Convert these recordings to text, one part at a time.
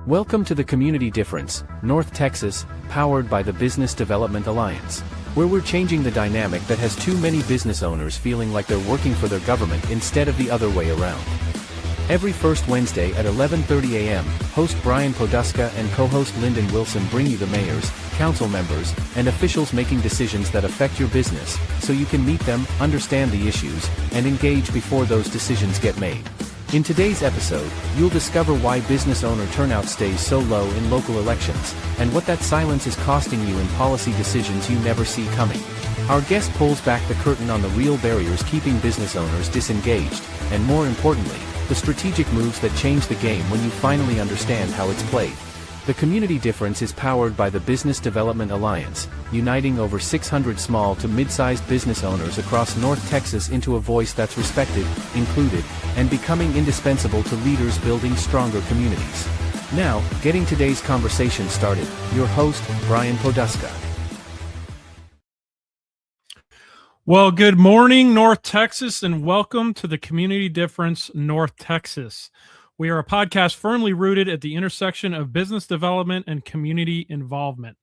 Welcome to the Community Difference, North Texas, powered by the Business Development Alliance, where we're changing the dynamic that has too many business owners feeling like they're working for their government instead of the other way around. Every first Wednesday at 11:30 a.m., host Brian Poduska and co-host Lendon Wilson bring you the mayors, council members, and officials making decisions that affect your business, so you can meet them, understand the issues, and engage before those decisions get made. In today's episode, you'll discover why business owner turnout stays so low in local elections, and what that silence is costing you in policy decisions you never see coming. Our guest pulls back the curtain on the real barriers keeping business owners disengaged, and more importantly, the strategic moves that change the game when you finally understand how it's played. The Community Difference is powered by the Business Development Alliance, uniting over 600 small to mid-sized business owners across North Texas into a voice that's respected, included, and becoming indispensable to leaders building stronger communities. Now, getting today's conversation started, your host, Brian Poduska. Well, good morning, North Texas, and welcome to the Community Difference, North Texas. We are a podcast firmly rooted at the intersection of business development and community involvement.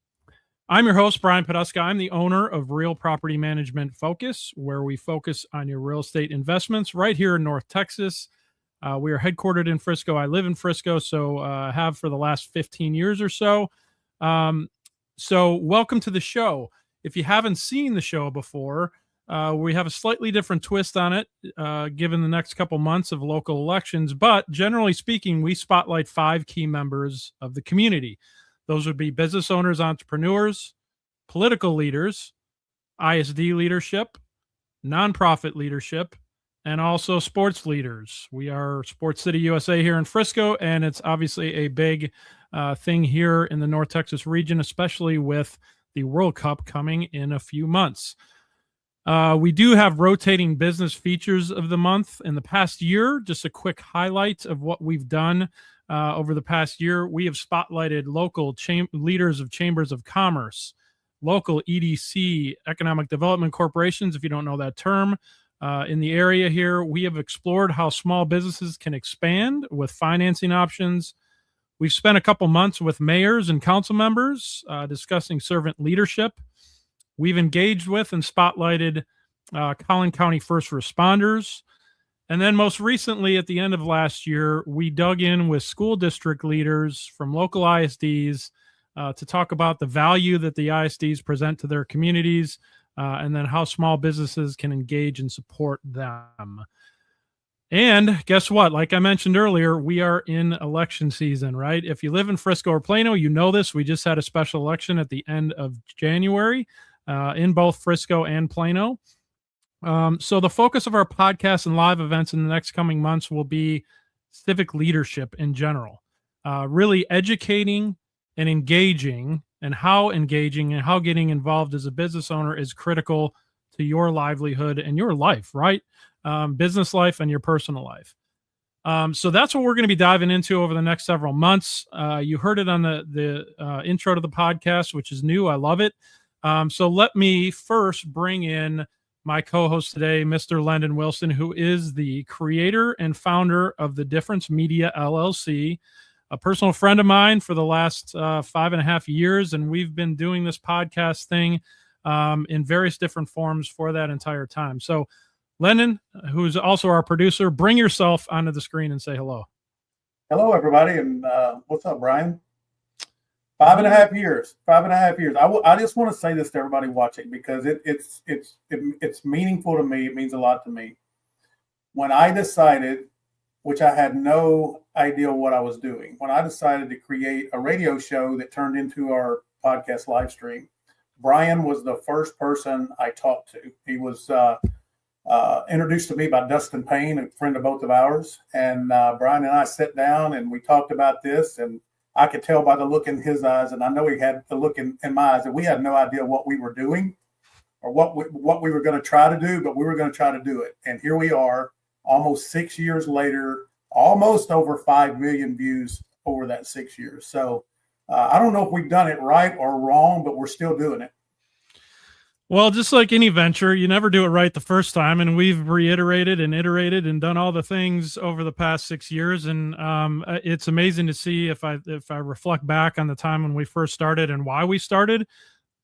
I'm your host, Brian Poduska. I'm the owner of Real Property Management Focus, where we focus on your real estate investments right here in North Texas. We are headquartered in Frisco. I live in Frisco, so have for the last 15 years or so. So welcome to the show. If you haven't seen the show before, we have a slightly different twist on it, given the next couple months of local elections. But generally speaking, we spotlight 5 key members of the community. Those would be business owners, entrepreneurs, political leaders, ISD leadership, nonprofit leadership, and also sports leaders. We are Sports City USA here in Frisco, and it's obviously a big thing here in the North Texas region, especially with the World Cup coming in a few months. We do have rotating business features of the month. In the past year, just a quick highlight of what we've done over the past year. We have spotlighted local leaders of chambers of commerce, local EDC, economic development corporations, if you don't know that term, in the area here. We have explored how small businesses can expand with financing options. We've spent a couple months with mayors and council members discussing servant leadership. We've engaged with and spotlighted Collin County first responders. And then most recently, at the end of last year, we dug in with school district leaders from local ISDs to talk about the value that the ISDs present to their communities, and then how small businesses can engage and support them. And guess what? Like I mentioned earlier, we are in election season, right? If you live in Frisco or Plano, you know this. We just had a special election at the end of January. In both Frisco and Plano. So the focus of our podcast and live events in the next coming months will be civic leadership in general, really educating and engaging, and how engaging and how getting involved as a business owner is critical to your livelihood and your life, right? Business life and your personal life. So that's what we're going to be diving into over the next several months. You heard it on the intro to the podcast, which is new. I love it. So let me first bring in my co-host today, Mr. Lendon Wilson, who is the creator and founder of The Difference Media, LLC, a personal friend of mine for the last 5.5 years. And we've been doing this podcast thing in various different forms for that entire time. So Lendon, who's also our producer, bring yourself onto the screen and say hello. Hello, everybody. And what's up, Brian? 5.5 years. 5.5 years. I just want to say this to everybody watching, because it's meaningful to me. It means a lot to me. When I decided, which I had no idea what I was doing, when I decided to create a radio show that turned into our podcast live stream, Brian was the first person I talked to. He was introduced to me by Dustin Payne, a friend of both of ours. And Brian and I sat down and we talked about this, and I could tell by the look in his eyes, and I know he had the look in my eyes, that we had no idea what we were doing or what we were going to try to do, but we were going to try to do it. And here we are, almost 6 years later, almost over 5 million views over that 6 years. So I don't know if we've done it right or wrong, but we're still doing it. Well, just like any venture, you never do it right the first time, and we've reiterated and iterated and done all the things over the past 6 years. And it's amazing to see if I reflect back on the time when we first started and why we started.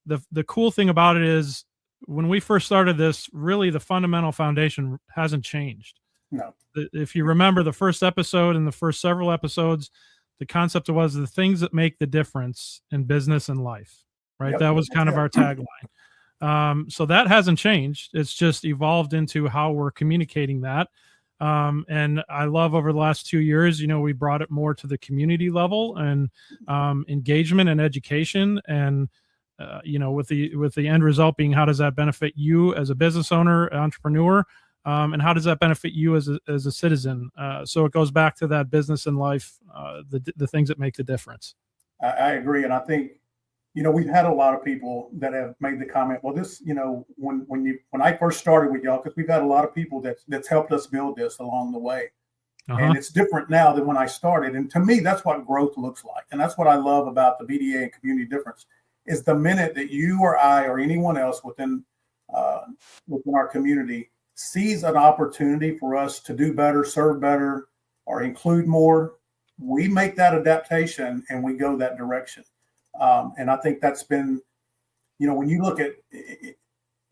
The cool thing about it is when we first started this, really the fundamental foundation hasn't changed. No. If you remember the first episode and the first several episodes, the concept was the things that make the difference in business and life, right? Yep. That was kind of our tagline. So that hasn't changed. It's just evolved into how we're communicating that. And I love over the last 2 years, we brought it more to the community level and engagement and education. And, with the end result being, how does that benefit you as a business owner, entrepreneur? And how does that benefit you as a citizen? So it goes back to that business and life, the things that make the difference. I agree. And I think, we've had a lot of people that have made the comment, well, this, when I first started with y'all, because we've had a lot of people that's helped us build this along the way. And it's different now than when I started. And to me, that's what growth looks like. And that's what I love about the BDA and community difference is the minute that you or I or anyone else within our community sees an opportunity for us to do better, serve better, or include more, we make that adaptation and we go that direction. And I think that's been, when you look at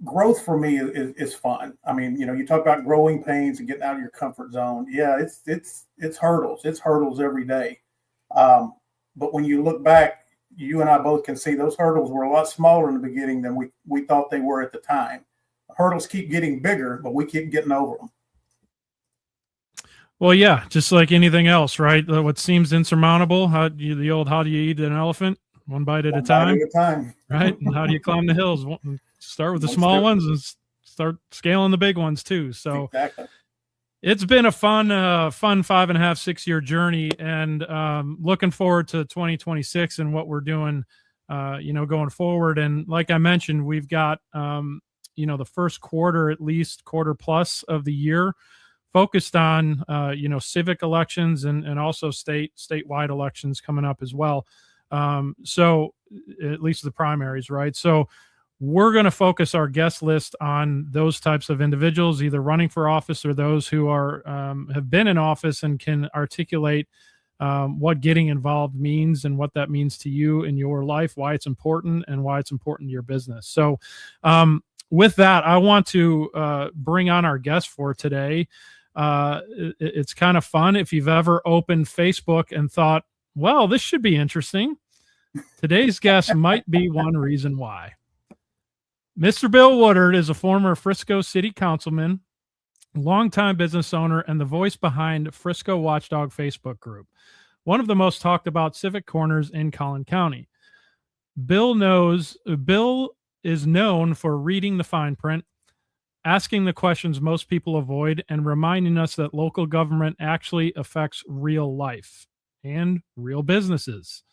growth for me is fun. I mean, you talk about growing pains and getting out of your comfort zone. Yeah, it's hurdles. It's hurdles every day. But when you look back, you and I both can see those hurdles were a lot smaller in the beginning than we thought they were at the time. Hurdles keep getting bigger, but we keep getting over them. Well, yeah, just like anything else, right? What seems insurmountable, how do you eat an elephant? One bite at a time, right? And how do you climb the hills? Start with the small ones and start scaling the big ones too. So exactly. It's been a fun 5.5, 6 year journey, and looking forward to 2026 and what we're doing, going forward. And like I mentioned, we've got, the first quarter, at least quarter plus of the year focused on, civic elections and also statewide elections coming up as well. So at least the primaries, right? So we're going to focus our guest list on those types of individuals, either running for office or those who are have been in office and can articulate what getting involved means and what that means to you in your life, why it's important and why it's important to your business. So with that, I want to bring on our guest for today. It's kind of fun. If you've ever opened Facebook and thought, well, this should be interesting, today's guest might be one reason why. Mr. Bill Woodard is a former Frisco City Councilman, longtime business owner, and the voice behind Frisco Watchdog Facebook group, one of the most talked about civic corners in Collin County. Bill is known for reading the fine print, asking the questions most people avoid, and reminding us that local government actually affects real life and real businesses.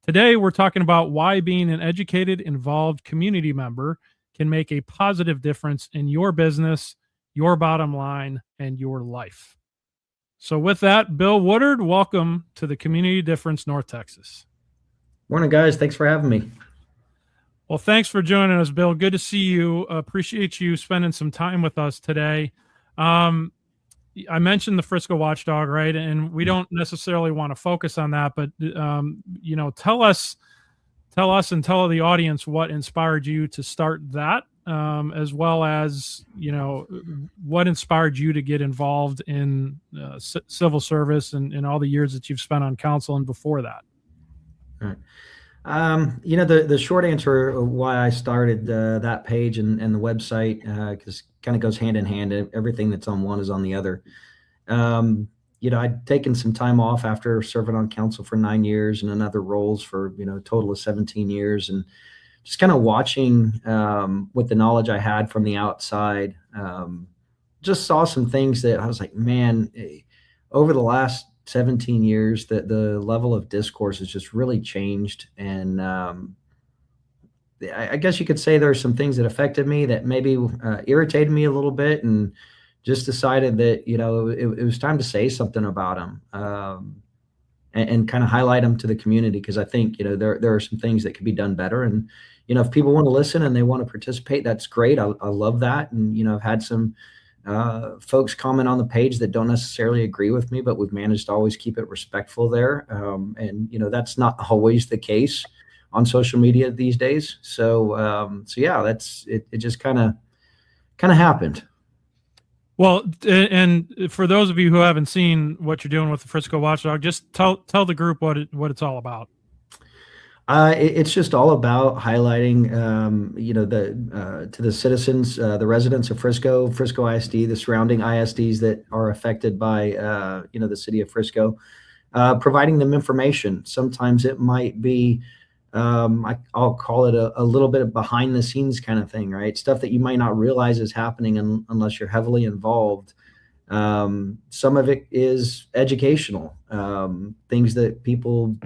Today, we're talking about why being an educated, involved community member can make a positive difference in your business, your bottom line, and your life. So with that, Bill Woodard, welcome to the Community Difference North Texas. Morning, guys. Thanks for having me. Well, thanks for joining us, Bill. Good to see you. Appreciate you spending some time with us today. I mentioned the Frisco Watchdog, right? And we don't necessarily want to focus on that, but tell us and tell the audience what inspired you to start that, as well as what inspired you to get involved in civil service and all the years that you've spent on council and before that. All right. The short answer of why I started that page and the website, because kind of goes hand in hand. Everything that's on one is on the other. I'd taken some time off after serving on council for 9 years and in other roles for, a total of 17 years. And just kind of watching with the knowledge I had from the outside, just saw some things that I was like, man, over the last 17 years, that the level of discourse has just really changed. And I guess you could say there are some things that affected me that maybe irritated me a little bit, and just decided that, it was time to say something about them and kind of highlight them to the community. Because I think, there are some things that could be done better. And, if people want to listen and they want to participate, that's great. I love that. And, I've had some folks comment on the page that don't necessarily agree with me, but we've managed to always keep it respectful there. And that's not always the case on social media these days. So yeah, that's it. It just kind of happened. Well, and for those of you who haven't seen what you're doing with the Frisco Watchdog, just tell the group what it's all about. It's just all about highlighting, to the citizens, the residents of Frisco ISD, the surrounding ISDs that are affected by, the city of Frisco, providing them information. Sometimes it might be, I'll call it a little bit of behind the scenes kind of thing, right? Stuff that you might not realize is happening unless you're heavily involved. Some of it is educational, things that people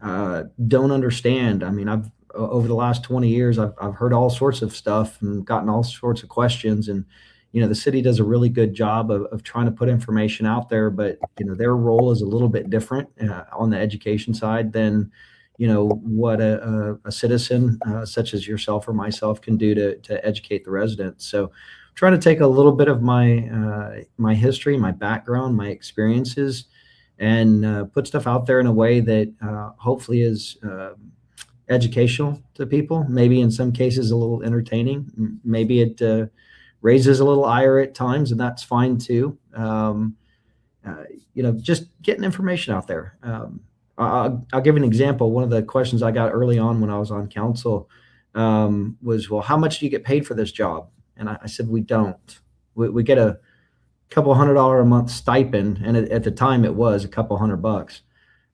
don't understand. I mean, over the last 20 years, I've heard all sorts of stuff and gotten all sorts of questions. And, the city does a really good job of trying to put information out there, but, their role is a little bit different on the education side than, what a citizen such as yourself or myself can do to educate the residents. So I'm trying to take a little bit of my history, my background, my experiences, and put stuff out there in a way that hopefully is educational to people, maybe in some cases a little entertaining. Maybe it raises a little ire at times, and that's fine too. Just getting information out there. I'll give an example. One of the questions I got early on when I was on council was, well, how much do you get paid for this job? And I said, we don't. We get a couple $100 a month stipend, and at the time it was a couple $100.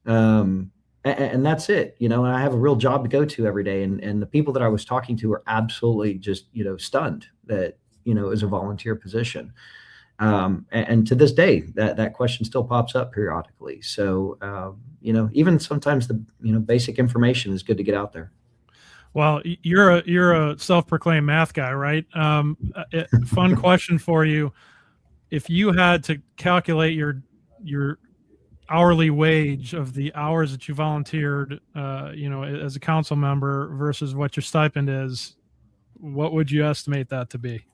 And that's it, and I have a real job to go to every day. And the people that I was talking to were absolutely just, stunned that, it was a volunteer position. And to this day, that question still pops up periodically. So, even sometimes the, basic information is good to get out there. Well, you're a self-proclaimed math guy, right? Fun question for you. If you had to calculate your hourly wage of the hours that you volunteered, as a council member versus what your stipend is, what would you estimate that to be?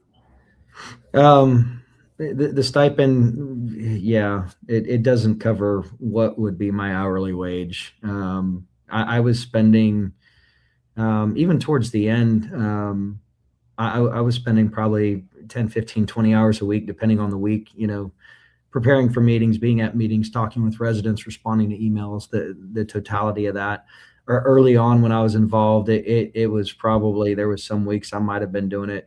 The stipend, yeah, it doesn't cover what would be my hourly wage. I was spending, even towards the end, I was spending probably 10, 15, 20 hours a week, depending on the week, preparing for meetings, being at meetings, talking with residents, responding to emails, the totality of that. Or early on when I was involved, it was probably, there was some weeks I might've been doing it,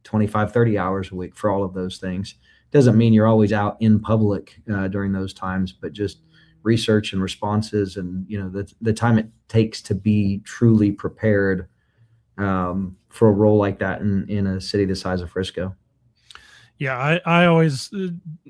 25, 30 hours a week for all of those things. Doesn't mean you're always out in public during those times, but just research and responses and, the time it takes to be truly prepared for a role like that in a city the size of Frisco. Yeah, I always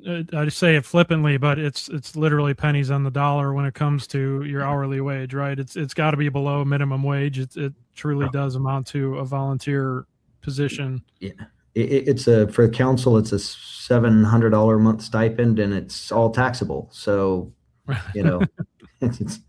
I say it flippantly, but it's literally pennies on the dollar when it comes to your hourly wage, right? It's got to be below minimum wage. It truly does amount to a volunteer position. Yeah, it's for the council. It's a $700 a month stipend, and it's all taxable. So, it's.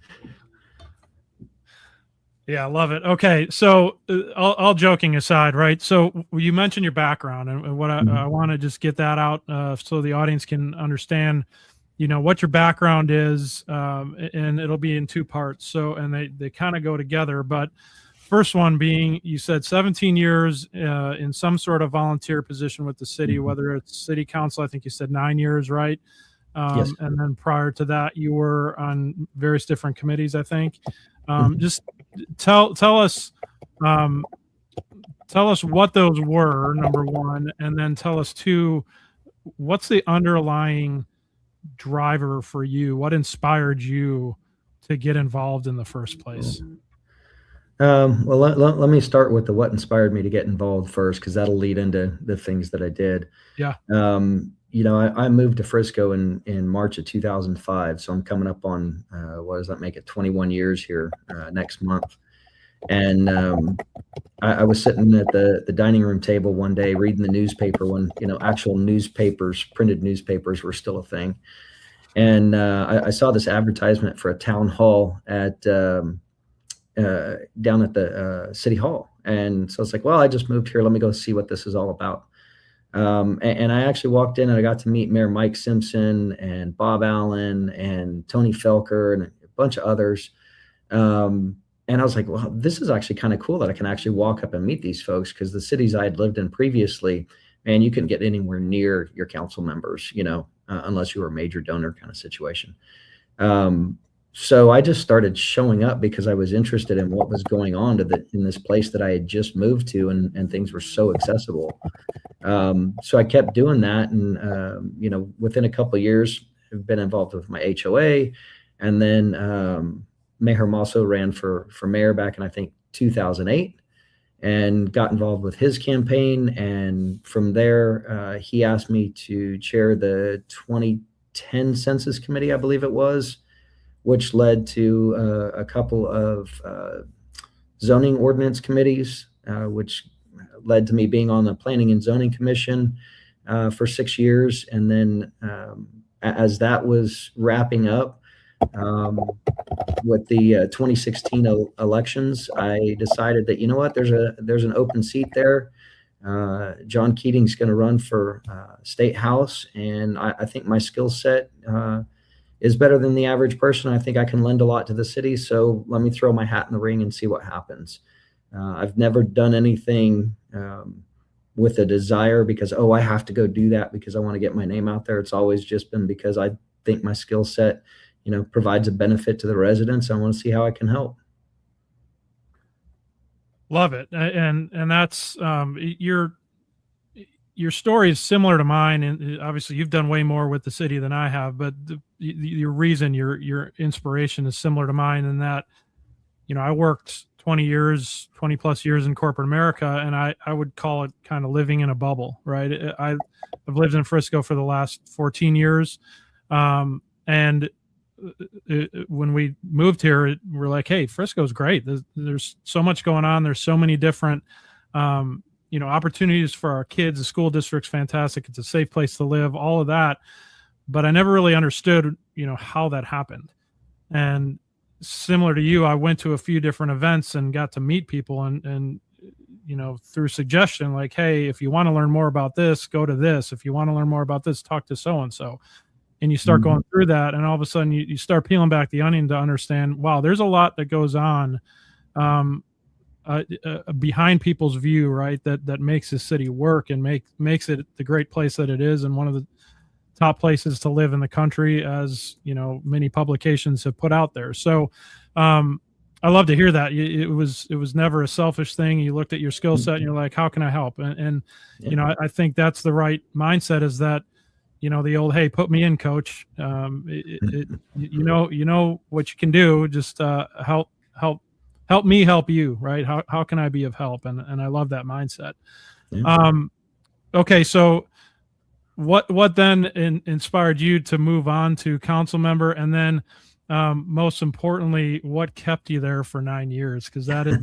Yeah, I love it. Okay, so all joking aside, right? So you mentioned your background, and what I want to just get that out so the audience can understand, what your background is, and it'll be in two parts. So, and they kind of go together. But first one being, you said 17 years in some sort of volunteer position with the city, whether it's city council. I think you said 9 years, right? Yes. And then prior to that, you were on various different committees, I think. Just tell us what those were, number one, and then tell us two, what's the underlying driver for you? What inspired you to get involved in the first place? Well, let me start with what inspired me to get involved first, because that'll lead into the things that I did. Yeah. I moved to Frisco in March of 2005. So I'm coming up on, what does that make it, 21 years here next month. And I was sitting at the dining room table one day reading the newspaper when, actual newspapers, printed newspapers were still a thing. And I saw this advertisement for a town hall down at the City Hall. And so it's like, well, I just moved here. Let me go see what this is all about. And I actually walked in and I got to meet Mayor Mike Simpson and Bob Allen and Tony Felker and a bunch of others. And I was like, well, this is actually kind of cool that I can actually walk up and meet these folks, because the cities I had lived in previously, man, you couldn't get anywhere near your council members, unless you were a major donor kind of situation. So I just started showing up because I was interested in what was going on in this place that I had just moved to, and things were so accessible. So I kept doing that. And, within a couple of years, I've been involved with my HOA. And then Mayor Hermoso ran for mayor back in, I think, 2008, and got involved with his campaign. And from there, he asked me to chair the 2010 Census Committee, I believe it was, which led to a couple of zoning ordinance committees, which led to me being on the Planning and Zoning Commission for 6 years. And then as that was wrapping up with the 2016 elections, I decided that, you know what, there's an open seat there. John Keating's going to run for State House, and I think my skill set is better than the average person. I think I can lend a lot to the city. So let me throw my hat in the ring and see what happens. I've never done anything with a desire because, I have to go do that because I want to get my name out there. It's always just been because I think my skill set, provides a benefit to the residents. I want to see how I can help. Love it. And that's your story is similar to mine, and obviously you've done way more with the city than I have, but your reason, your inspiration is similar to mine in that, I worked 20 plus years in corporate America, and I would call it kind of living in a bubble, right? I've lived in Frisco for the last 14 years. And when we moved here, we're like, hey, Frisco's great. There's so much going on. There's so many different, opportunities for our kids. The school district's fantastic. It's a safe place to live, all of that. But I never really understood, how that happened. And similar to you, I went to a few different events and got to meet people and through suggestion, like, hey, if you want to learn more about this, go to this. If you want to learn more about this, talk to so-and-so. And you start going through that, and all of a sudden you start peeling back the onion to understand, wow, there's a lot that goes on behind people's view, right? That makes this city work and makes it the great place that it is, and one of the top places to live in the country, as many publications have put out there. So I love to hear that. It was never a selfish thing. You looked at your skill set and you're like, how can I help? And I think that's the right mindset, is that the old, hey, put me in, coach. You know what you can do. Just help me help you, right? How can I be of help? And I love that mindset. Yeah. Okay, so what then inspired you to move on to council member, and then most importantly, what kept you there for 9 years? Because that is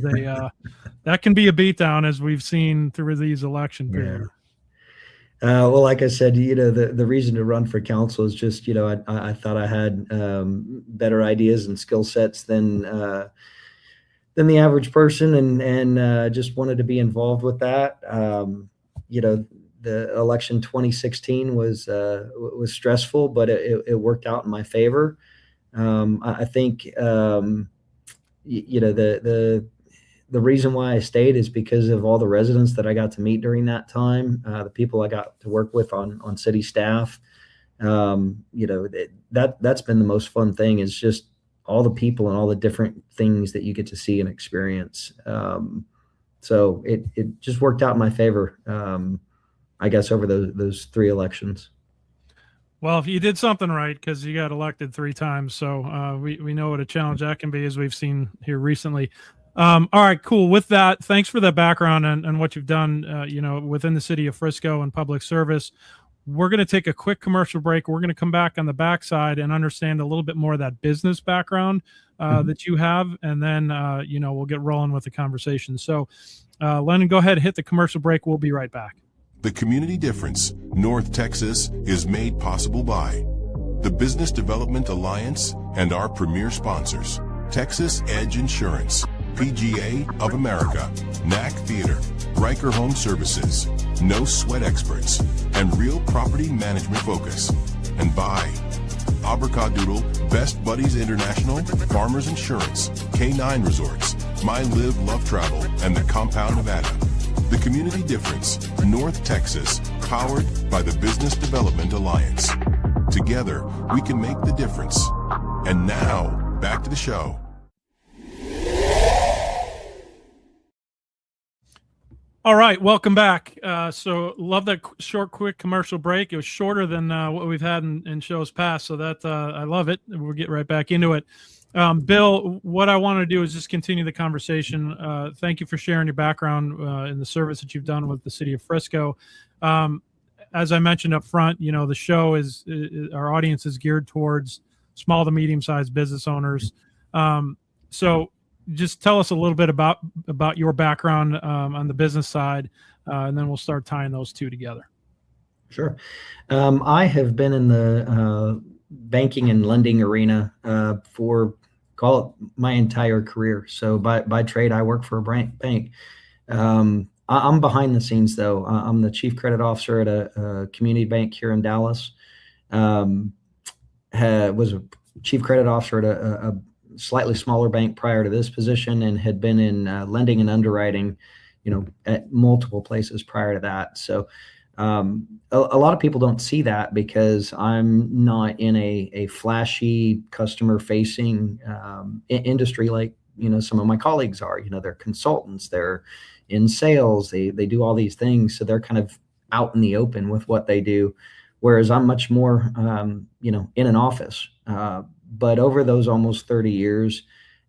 that can be a beatdown, as we've seen through these election periods. Yeah. Well, like I said, the reason to run for council is just, I thought I had better ideas and skill sets than the average person, and just wanted to be involved with that. The election 2016 was stressful, but it worked out in my favor. I think the reason why I stayed is because of all the residents that I got to meet during that time, the people I got to work with on city staff. That's been the most fun thing, is just all the people and all the different things that you get to see and experience. So it just worked out in my favor, I guess, over those 3 elections. Well, if you did something right, because you got elected 3 times. So we know what a challenge that can be, as we've seen here recently. All right, cool. With that, thanks for that background and what you've done, within the city of Frisco and public service. We're going to take a quick commercial break. We're going to come back on the backside and understand a little bit more of that business background that you have. And then, we'll get rolling with the conversation. So, Lendon, go ahead, hit the commercial break. We'll be right back. The Community Difference, North Texas, is made possible by the Business Development Alliance and our premier sponsors, Texas Edge Insurance, PGA of America, NAC Theater, Riker Home Services, No Sweat Experts, and Real Property Management Focus. And by Abracadabra, Best Buddies International, Farmers Insurance, K9 Resorts, My Live Love Travel, and the Compound Nevada. The Community Difference, North Texas, powered by the Business Development Alliance. Together, we can make the difference. And now, back to the show. All right, welcome back. So love that short, quick commercial break. It was shorter than what we've had in shows past, so that I love it. We'll get right back into it. Bill, what I want to do is just continue the conversation. Thank you for sharing your background in the service that you've done with the city of Frisco. As I mentioned up front, you know, the show is our audience is geared towards small to medium-sized business owners. So just tell us a little bit about your background on the business side, and then we'll start tying those two together. Sure. I have been in the banking and lending arena for, call it, my entire career. So by trade, I work for a bank. I'm behind the scenes, though. I'm the chief credit officer at a community bank here in Dallas. Was a chief credit officer at a slightly smaller bank prior to this position, and had been in lending and underwriting, you know, at multiple places prior to that. So a lot of people don't see that because I'm not in a flashy customer-facing industry like, you know, some of my colleagues are. You know, they're consultants, they're in sales, they do all these things, so they're kind of out in the open with what they do, whereas I'm much more, you know, in an office. But over those almost 30 years,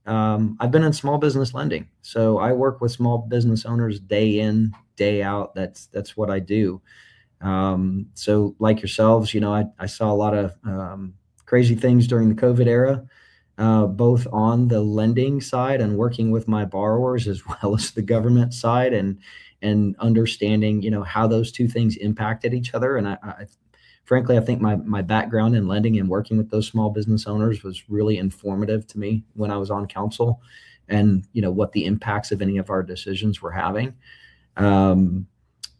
I've been in small business lending. So I work with small business owners day in, day out. That's what I do. So like yourselves, you know, I saw a lot of crazy things during the COVID era, both on the lending side and working with my borrowers, as well as the government side, and understanding, you know, how those two things impacted each other. And frankly, I think my background in lending and working with those small business owners was really informative to me when I was on council, and, you know, what the impacts of any of our decisions were having.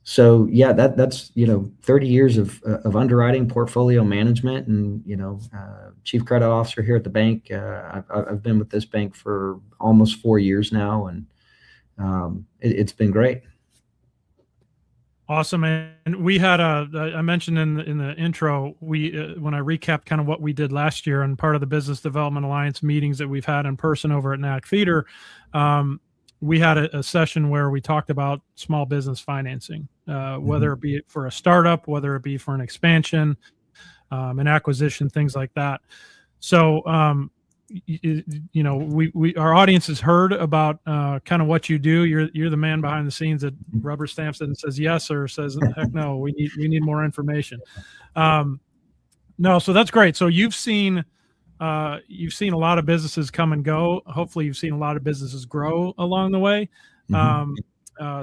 So yeah, that's, you know, 30 years of underwriting, portfolio management, and, you know, chief credit officer here at the bank. I've been with this bank for almost 4 years now, and it's been great. Awesome. And we had I mentioned in the intro, when I recapped kind of what we did last year and part of the Business Development Alliance meetings that we've had in person over at NAC Theater, we had a session where we talked about small business financing, whether it be for a startup, whether it be for an expansion, an acquisition, things like that. So, you know, our audience has heard about kind of what you do. You're the man behind the scenes that rubber stamps it and says yes or says heck no. We need more information. No, so that's great. So you've seen a lot of businesses come and go. Hopefully, you've seen a lot of businesses grow along the way.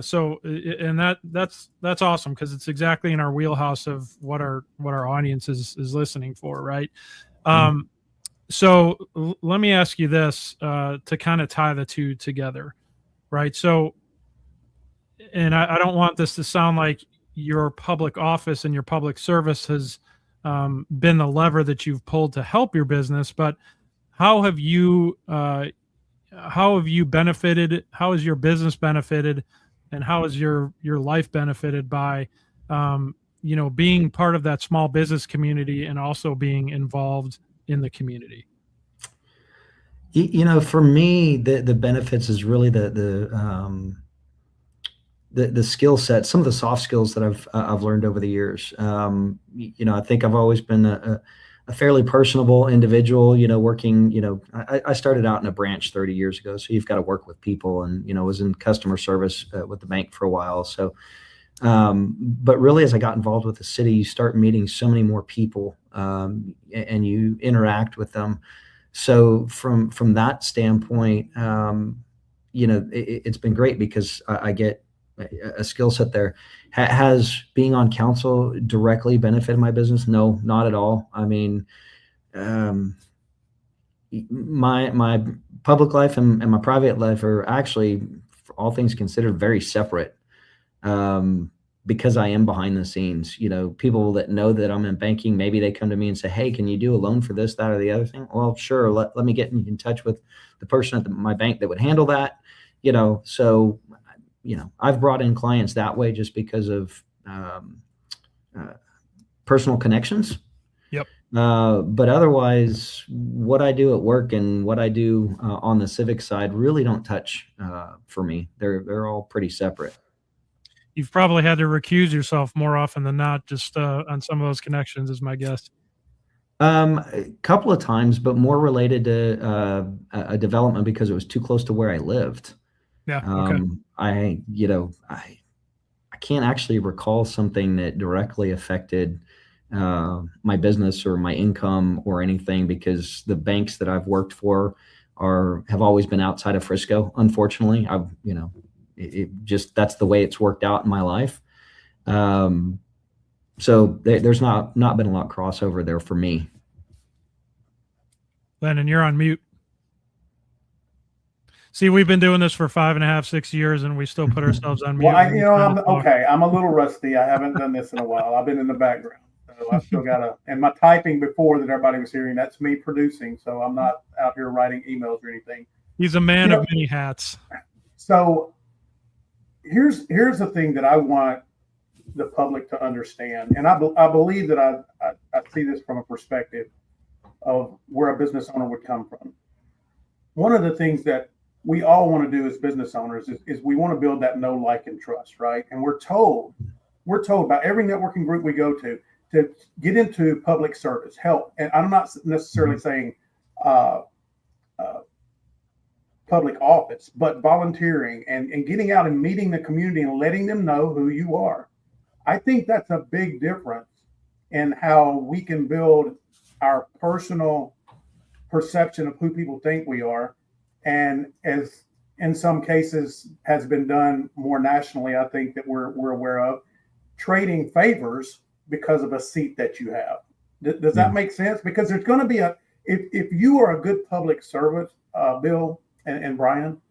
So that's awesome, because it's exactly in our wheelhouse of what our audience is listening for, right? So let me ask you this to kind of tie the two together, right? So, and I don't want this to sound like your public office and your public service has been the lever that you've pulled to help your business, but how have you benefited? How has your business benefited, and how has your life benefited by you know, being part of that small business community and also being involved in the community? You know, for me, the benefits is really the skill set, some of the soft skills that I've learned over the years. You know, I think I've always been a fairly personable individual. You know, working. You know, I started out in a branch 30 years ago, so you've got to work with people, and, you know, was in customer service with the bank for a while. So, but really, as I got involved with the city, you start meeting so many more people, and you interact with them. So from that standpoint, you know, it's been great because I get a skill set there. Has being on council directly benefited my business? No, not at all. I mean, my public life and my private life are actually, for all things considered, very separate. Because I am behind the scenes. People that know that I'm in banking, maybe they come to me and say, hey, can you do a loan for this, that, or the other thing? Well, sure. Let me get in touch with the person at my bank that would handle that. So, I've brought in clients that way just because of personal connections. Yep. But otherwise, what I do at work and what I do on the civic side really don't touch for me. They're all pretty separate. You've probably had to recuse yourself more often than not, just on some of those connections, is my guess. A couple of times, but more related to a development because it was too close to where I lived. Yeah. Okay. I can't actually recall something that directly affected my business or my income or anything, because the banks that I've worked for have always been outside of Frisco. Unfortunately, it just, that's the way it's worked out in my life. So there's not been a lot crossover there for me. Lendon, you're on mute. See, we've been doing this for 5.5, 6 years, and we still put ourselves on mute. Well, I'm a little rusty. I haven't done this in a while. I've been in the background. So I still and my typing before that everybody was hearing, that's me producing. So I'm not out here writing emails or anything. He's a man of many hats. So here's the thing that I want the public to understand. And I believe that I see this from a perspective of where a business owner would come from. One of the things that we all want to do as business owners is we want to build that know, like, and trust, right? And we're told by every networking group we go to get into public service, help. And I'm not necessarily saying public office, but volunteering and getting out and meeting the community and letting them know who you are. I think that's a big difference in how we can build our personal perception of who people think we are. And as in some cases has been done more nationally, I think that we're aware of trading favors because of a seat that you have. Does that make sense? Because there's going to be if you are a good public servant, Bill and Brian,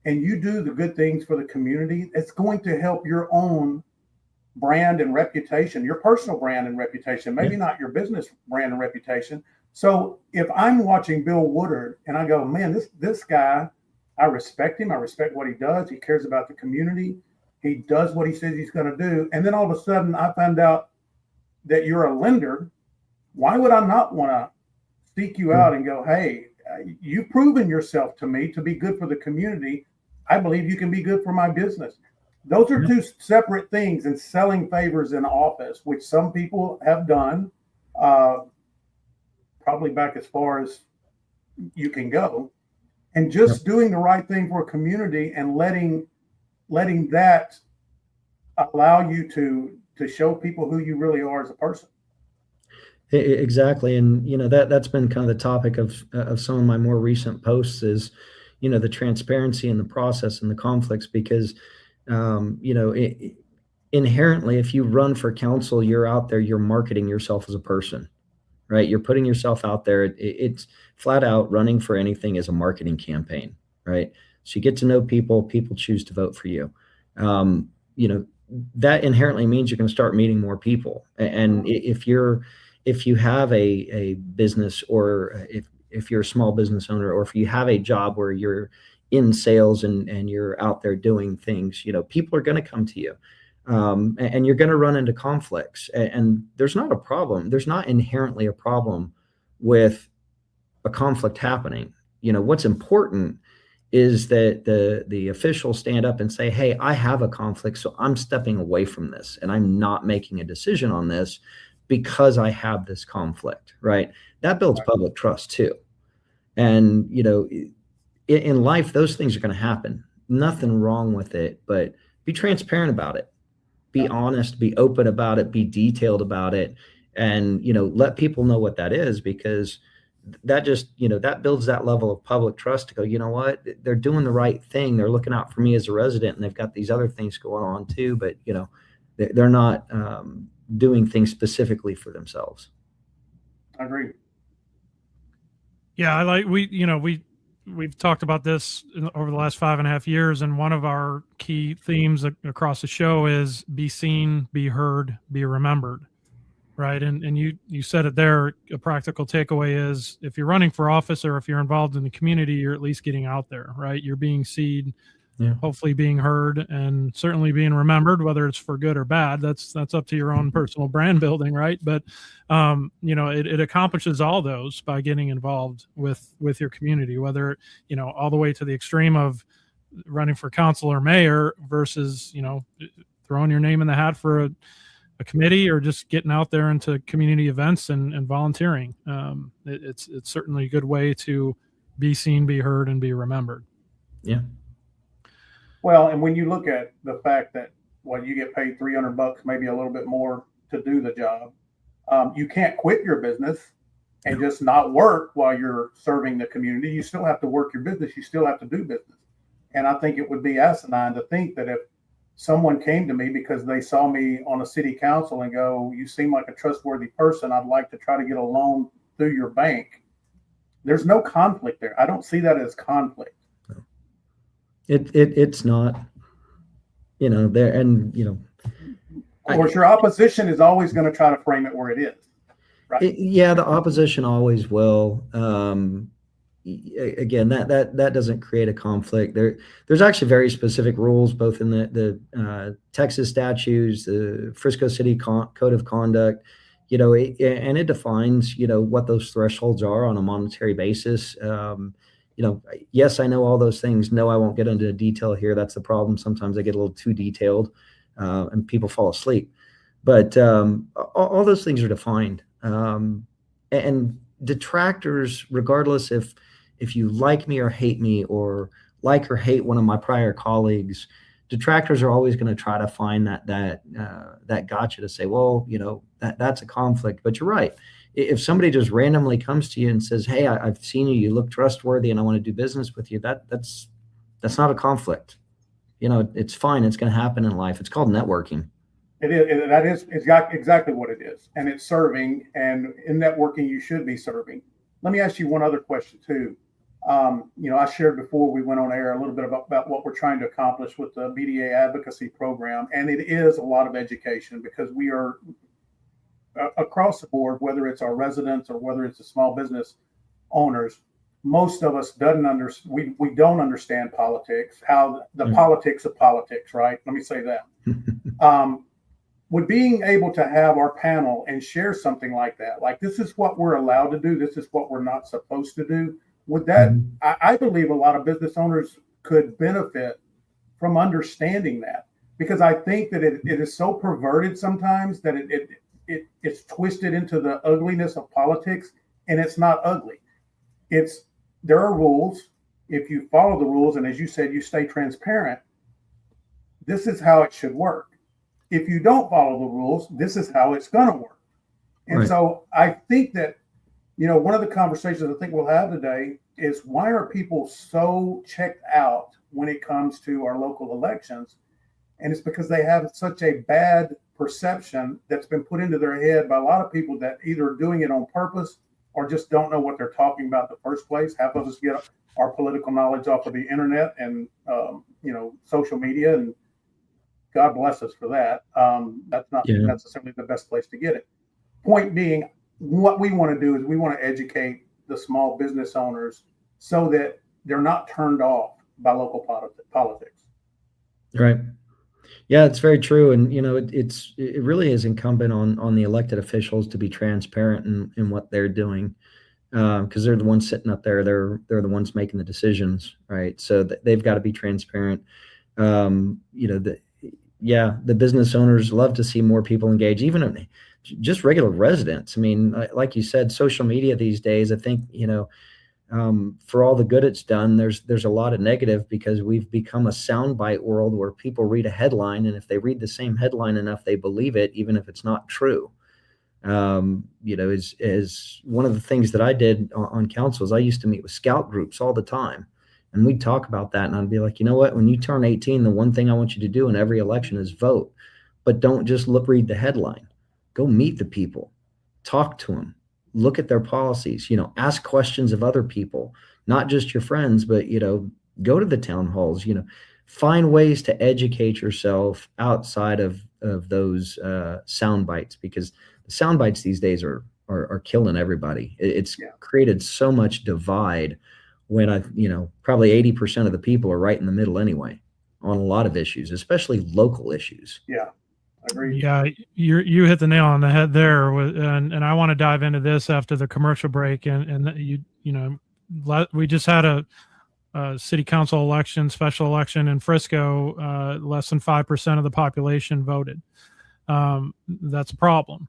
and you do the good things for the community, it's going to help your own brand and reputation, your personal brand and reputation, maybe not your business brand and reputation. So if I'm watching Bill Woodard and I go, man, this guy, I respect him. I respect what he does. He cares about the community. He does what he says he's going to do. And then all of a sudden I found out that you're a lender. Why would I not want to seek you out and go, hey, you've proven yourself to me to be good for the community. I believe you can be good for my business. Those are two separate things, and selling favors in office, which some people have done, probably back as far as you can go, and just doing the right thing for a community and letting that allow you to show people who you really are as a person. Exactly. And, that's been kind of the topic of some of my more recent posts is, the transparency in the process and the conflicts, because, inherently, if you run for council, you're out there, you're marketing yourself as a person, right? You're putting yourself out there. It's flat out, running for anything is a marketing campaign, right? So you get to know people choose to vote for you. That inherently means you're going to start meeting more people. And if you have a business, or if you're a small business owner, or if you have a job where you're in sales and you're out there doing things, people are going to come to you, and you're going to run into conflicts. And there's not a problem. There's not inherently a problem with a conflict happening. What's important is that the officials stand up and say, hey, I have a conflict, so I'm stepping away from this and I'm not making a decision on this because I have this conflict, right? That builds public trust too. And, in life, those things are going to happen. Nothing wrong with it, but be transparent about it. Be honest, be open about it, be detailed about it, and, let people know what that is, because that just, that builds that level of public trust to go, you know what, they're doing the right thing. They're looking out for me as a resident, and they've got these other things going on too, but, they're not doing things specifically for themselves. I agree. Yeah, we've talked about this over the last 5.5 years, and one of our key themes across the show is be seen, be heard, be remembered. Right. And you said it there. A practical takeaway is if you're running for office or if you're involved in the community, you're at least getting out there, right? You're being seen, hopefully being heard, and certainly being remembered, whether it's for good or bad. That's up to your own personal brand building, right? But it accomplishes all those by getting involved with your community, whether all the way to the extreme of running for council or mayor versus throwing your name in the hat for a committee or just getting out there into community events and volunteering. It's certainly a good way to be seen, be heard, and be remembered. Yeah. Well, and when you look at the fact that you get paid $300, maybe a little bit more to do the job, you can't quit your business and just not work while you're serving the community. You still have to work your business. You still have to do business. And I think it would be asinine to think that if someone came to me because they saw me on a city council and go, you seem like a trustworthy person, I'd like to try to get a loan through your bank. There's no conflict there. I don't see that as conflict. It's not, there, and, of course, your opposition is always going to try to frame it where it is. Right. The opposition always will. Again, that doesn't create a conflict. There's actually very specific rules, both in the Texas statutes, the Frisco City Code of Conduct, and it defines, what those thresholds are on a monetary basis. Yes, I know all those things. No, I won't get into detail here. That's the problem. Sometimes I get a little too detailed, and people fall asleep. But all those things are defined, and detractors, regardless if you like me or hate me or like or hate one of my prior colleagues, detractors are always going to try to find that gotcha to say, well, that's a conflict. But you're right. If somebody just randomly comes to you and says, hey, I've seen you, you look trustworthy, and I want to do business with you, that's not a conflict. It's fine. It's going to happen in life. It's called networking. It is. It's got exactly what it is. And it's serving. And in networking, you should be serving. Let me ask you one other question too. I shared before we went on air a little bit about what we're trying to accomplish with the BDA advocacy program. And it is a lot of education because we are across the board, whether it's our residents or whether it's the small business owners, most of us we don't understand politics, how the politics of politics, right? Let me say that. With being able to have our panel and share something like that, like this is what we're allowed to do, this is what we're not supposed to do. With that, I believe a lot of business owners could benefit from understanding that, because I think that it is so perverted sometimes that it's twisted into the ugliness of politics, and it's not ugly. There are rules. If you follow the rules, and as you said, you stay transparent, this is how it should work. If you don't follow the rules, this is how it's going to work. And so I think that, one of the conversations I think we'll have today is, why are people so checked out when it comes to our local elections? And it's because they have such a bad perception that's been put into their head by a lot of people that either are doing it on purpose or just don't know what they're talking about in the first place. Half of us get our political knowledge off of the internet and, social media, and God bless us for that. That's not necessarily the best place to get it. Point being, what we want to do is we want to educate the small business owners so that they're not turned off by local politics. Right. Yeah, it's very true. And, it really is incumbent on the elected officials to be transparent in what they're doing, because they're the ones sitting up there. They're the ones making the decisions. Right. So they've got to be transparent. The business owners love to see more people engage, even just regular residents. I mean, like you said, social media these days, I think, for all the good it's done, there's a lot of negative, because we've become a soundbite world where people read a headline, and if they read the same headline enough, they believe it, even if it's not true. Is one of the things that I did on council is I used to meet with scout groups all the time, and we'd talk about that, and I'd be like, you know what, when you turn 18, the one thing I want you to do in every election is vote, but don't just read the headline. Go meet the people, talk to them, look at their policies, ask questions of other people, not just your friends, but, go to the town halls, find ways to educate yourself outside of those sound bites, because the sound bites these days are killing everybody. It's created so much divide when probably 80% of the people are right in the middle anyway on a lot of issues, especially local issues. Yeah. Agreed. Yeah, you hit the nail on the head there, and I want to dive into this after the commercial break. And we just had a city council election, special election in Frisco. Less than 5% of the population voted. That's a problem.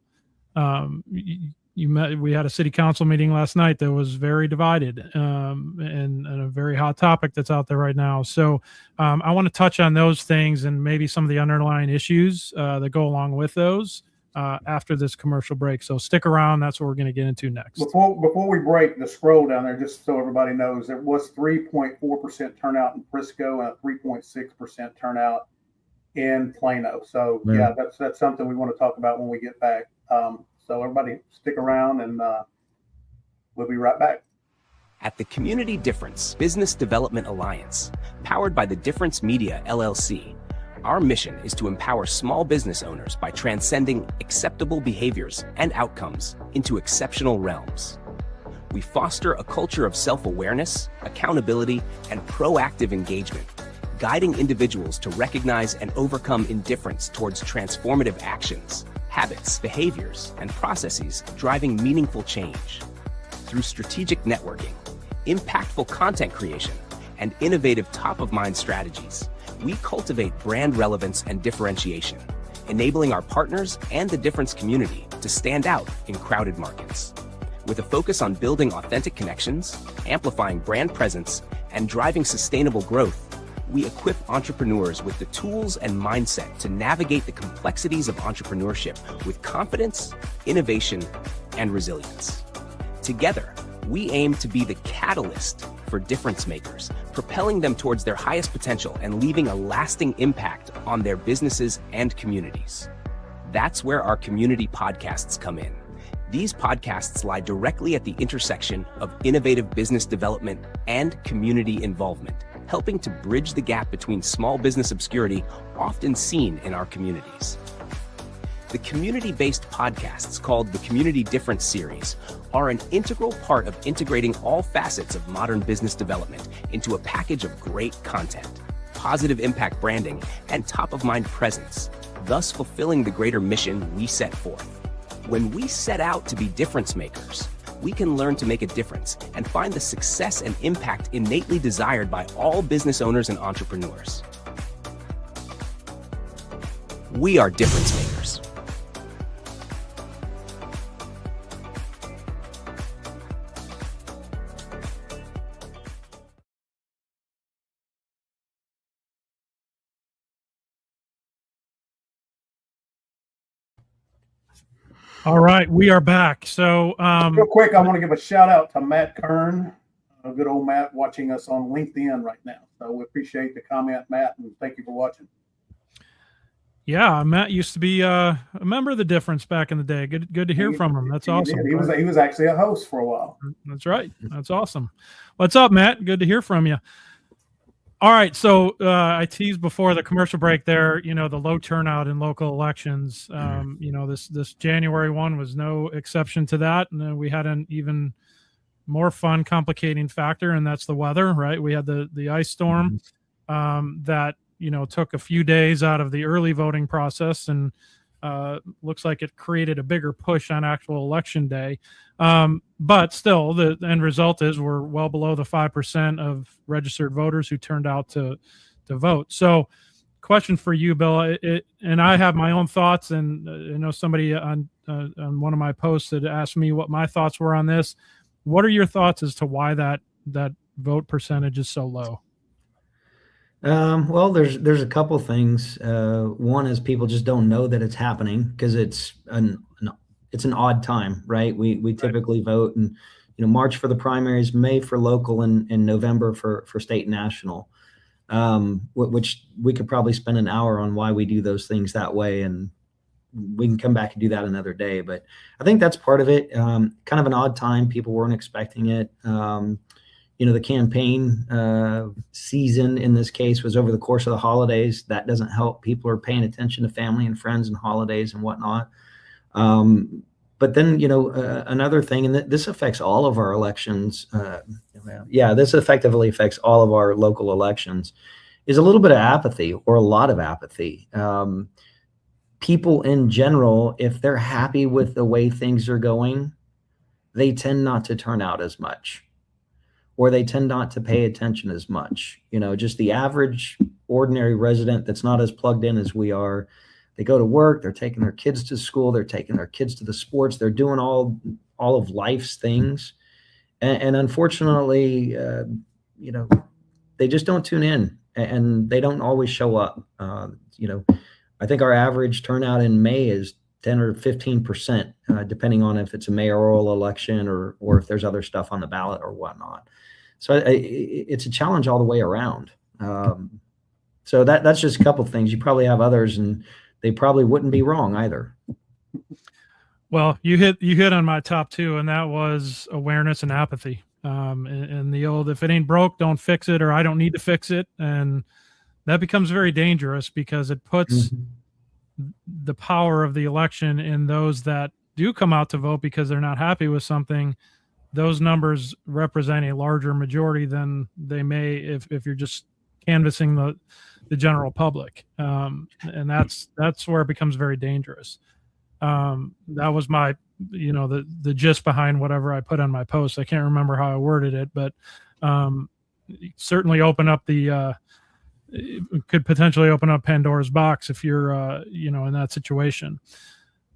We had a city council meeting last night that was very divided, and a very hot topic that's out there right now. So I want to touch on those things and maybe some of the underlying issues that go along with those after this commercial break. So stick around. That's what we're going to get into next. Before we break, the scroll down there, just so everybody knows, there was 3.4% turnout in Frisco and a 3.6% turnout in Plano. So yeah, that's something we want to talk about when we get back. So everybody stick around, and we'll be right back. At the Community Difference Business Development Alliance, powered by the Difference Media LLC, our mission is to empower small business owners by transcending acceptable behaviors and outcomes into exceptional realms. We foster a culture of self-awareness, accountability, and proactive engagement, guiding individuals to recognize and overcome indifference towards transformative actions, habits, behaviors, and processes driving meaningful change. Through strategic networking, impactful content creation, and innovative top-of-mind strategies, we cultivate brand relevance and differentiation, enabling our partners and the Difference community to stand out in crowded markets. With a focus on building authentic connections, amplifying brand presence, and driving sustainable growth, we equip entrepreneurs with the tools and mindset to navigate the complexities of entrepreneurship with confidence, innovation, and resilience. Together, we aim to be the catalyst for difference makers, propelling them towards their highest potential and leaving a lasting impact on their businesses and communities. That's where our community podcasts come in. These podcasts lie directly at the intersection of innovative business development and community involvement, helping to bridge the gap between small business obscurity often seen in our communities. The community-based podcasts called the Community Difference Series are an integral part of integrating all facets of modern business development into a package of great content, positive impact branding, and top-of-mind presence, thus fulfilling the greater mission we set forth. When we set out to be difference makers, we can learn to make a difference and find the success and impact innately desired by all business owners and entrepreneurs. We are difference makers. All right, we are back. So real quick, I want to give a shout out to Matt Kern, good old Matt, watching us on LinkedIn right now. So we appreciate the comment, Matt, and thank you for watching. Yeah, Matt used to be a member of the Difference back in the day. Good to hear from him. That's awesome. He was actually a host for a while. That's right. That's awesome. What's up, Matt? Good to hear from you. All right, so I teased before the commercial break there, the low turnout in local elections. This January one was no exception to that. And we had an even more fun, complicating factor, and that's the weather, right? We had the ice storm that, took a few days out of the early voting process, and looks like it created a bigger push on actual election day. But still, the end result is we're well below the 5% of registered voters who turned out to vote. So question for you, Bill, and I have my own thoughts, and I know somebody on one of my posts had asked me what my thoughts were on this. What are your thoughts as to why that vote percentage is so low? Well, there's a couple things. One is people just don't know that it's happening because it's an odd time, right? We typically vote in, March for the primaries, May for local, and November for state and national, which we could probably spend an hour on why we do those things that way. And we can come back and do that another day. But I think that's part of it. Kind of an odd time. People weren't expecting it. The campaign season in this case was over the course of the holidays. That doesn't help. People are paying attention to family and friends and holidays and whatnot. But then, another thing, and this affects all of our elections. This effectively affects all of our local elections, is a little bit of apathy, or a lot of apathy. People in general, if they're happy with the way things are going, they tend not to turn out as much, or they tend not to pay attention as much. Just the average ordinary resident that's not as plugged in as we are. They go to work, they're taking their kids to school, they're taking their kids to the sports, they're doing all of life's things. And unfortunately, they just don't tune in, and they don't always show up. I think our average turnout in May is 10 or 15%, depending on if it's a mayoral election or if there's other stuff on the ballot or whatnot. So it's a challenge all the way around. So that's just a couple of things. You probably have others, and they probably wouldn't be wrong either. Well, you hit on my top two, and that was awareness and apathy. And the old, if it ain't broke, don't fix it, or I don't need to fix it. And that becomes very dangerous, because it puts the power of the election in those that do come out to vote because they're not happy with something. Those numbers represent a larger majority than they may if you're just canvassing the general public. And that's where it becomes very dangerous. That was my, the gist behind whatever I put on my post. I can't remember how I worded it, but certainly it could potentially open up Pandora's box if you're, in that situation.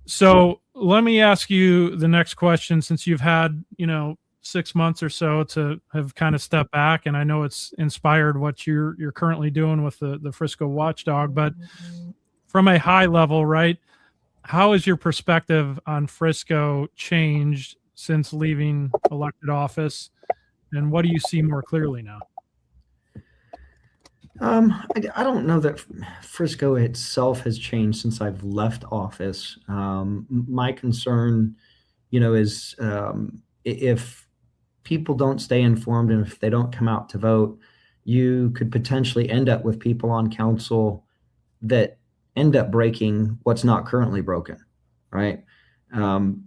So let me ask you the next question, since you've had, 6 months or so to have kind of stepped back, and I know it's inspired what you're currently doing with the Frisco Watchdog, but from a high level, right? How has your perspective on Frisco changed since leaving elected office, and what do you see more clearly now? I don't know that Frisco itself has changed since I've left office. My concern, is if people don't stay informed and if they don't come out to vote, you could potentially end up with people on council that end up breaking what's not currently broken, right?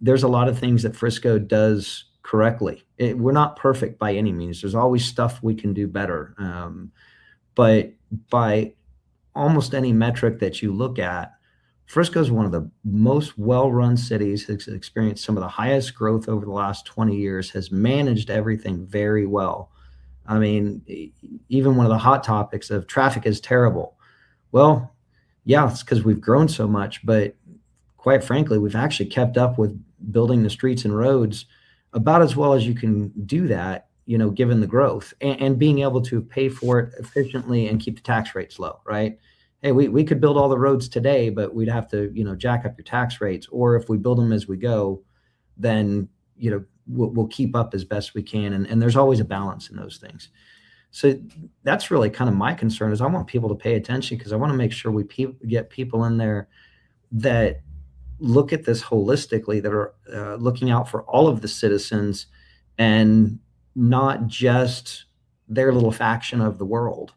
There's a lot of things that Frisco does correctly. We're not perfect by any means. There's always stuff we can do better. But by almost any metric that you look at, Frisco is one of the most well-run cities, has experienced some of the highest growth over the last 20 years, has managed everything very well. I mean, even one of the hot topics of traffic is terrible. Well, yeah, it's because we've grown so much, but quite frankly, we've actually kept up with building the streets and roads about as well as you can do that, given the growth, and being able to pay for it efficiently and keep the tax rates low, right? Hey, we could build all the roads today, but we'd have to, jack up your tax rates. Or if we build them as we go, then, we'll keep up as best we can. And there's always a balance in those things. So that's really kind of my concern, is I want people to pay attention, because I want to make sure we get people in there that look at this holistically, that are looking out for all of the citizens and not just their little faction of the world.